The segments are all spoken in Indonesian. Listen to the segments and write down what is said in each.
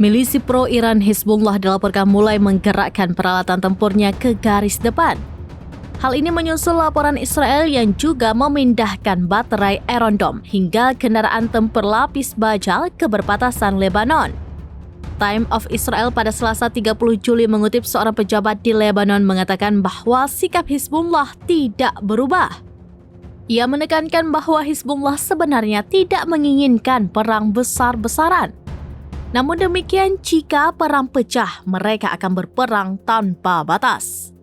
Milisi pro-Iran Hizbullah dilaporkan mulai menggerakkan peralatan tempurnya ke garis depan. Hal ini menyusul laporan Israel yang juga memindahkan baterai Iron Dome hingga kendaraan tempur lapis baja ke perbatasan Lebanon. Time of Israel pada Selasa 30 Juli mengutip seorang pejabat di Lebanon mengatakan bahwa sikap Hizbullah tidak berubah. Ia menekankan bahwa Hizbullah sebenarnya tidak menginginkan perang besar-besaran. Namun demikian, jika perang pecah, mereka akan berperang tanpa batas.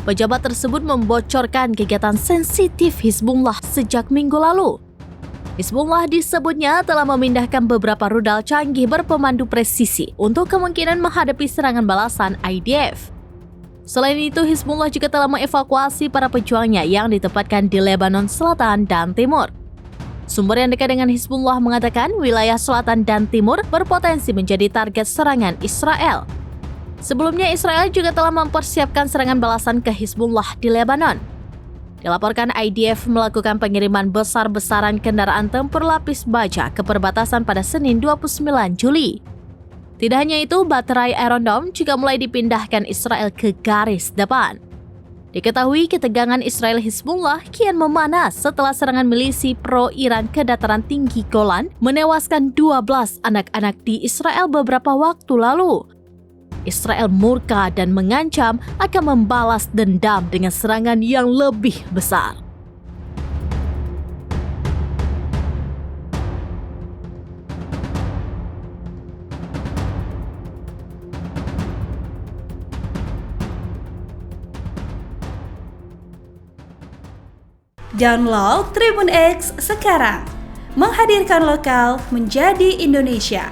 Pejabat tersebut membocorkan kegiatan sensitif Hizbullah sejak minggu lalu. Hizbullah disebutnya telah memindahkan beberapa rudal canggih berpemandu presisi untuk kemungkinan menghadapi serangan balasan IDF. Selain itu, Hizbullah juga telah mengevakuasi para pejuangnya yang ditempatkan di Lebanon Selatan dan Timur. Sumber yang dekat dengan Hizbullah mengatakan wilayah selatan dan timur berpotensi menjadi target serangan Israel. Sebelumnya, Israel juga telah mempersiapkan serangan balasan ke Hizbullah di Lebanon. Dilaporkan IDF melakukan pengiriman besar-besaran kendaraan tempur lapis baja ke perbatasan pada Senin 29 Juli. Tidak hanya itu, baterai Iron Dome juga mulai dipindahkan Israel ke garis depan. Diketahui ketegangan Israel-Hizbullah kian memanas setelah serangan milisi pro-Iran ke dataran tinggi Golan menewaskan 12 anak-anak di Israel beberapa waktu lalu. Israel murka dan mengancam akan membalas dendam dengan serangan yang lebih besar. Download Tribun X sekarang, menghadirkan lokal menjadi Indonesia.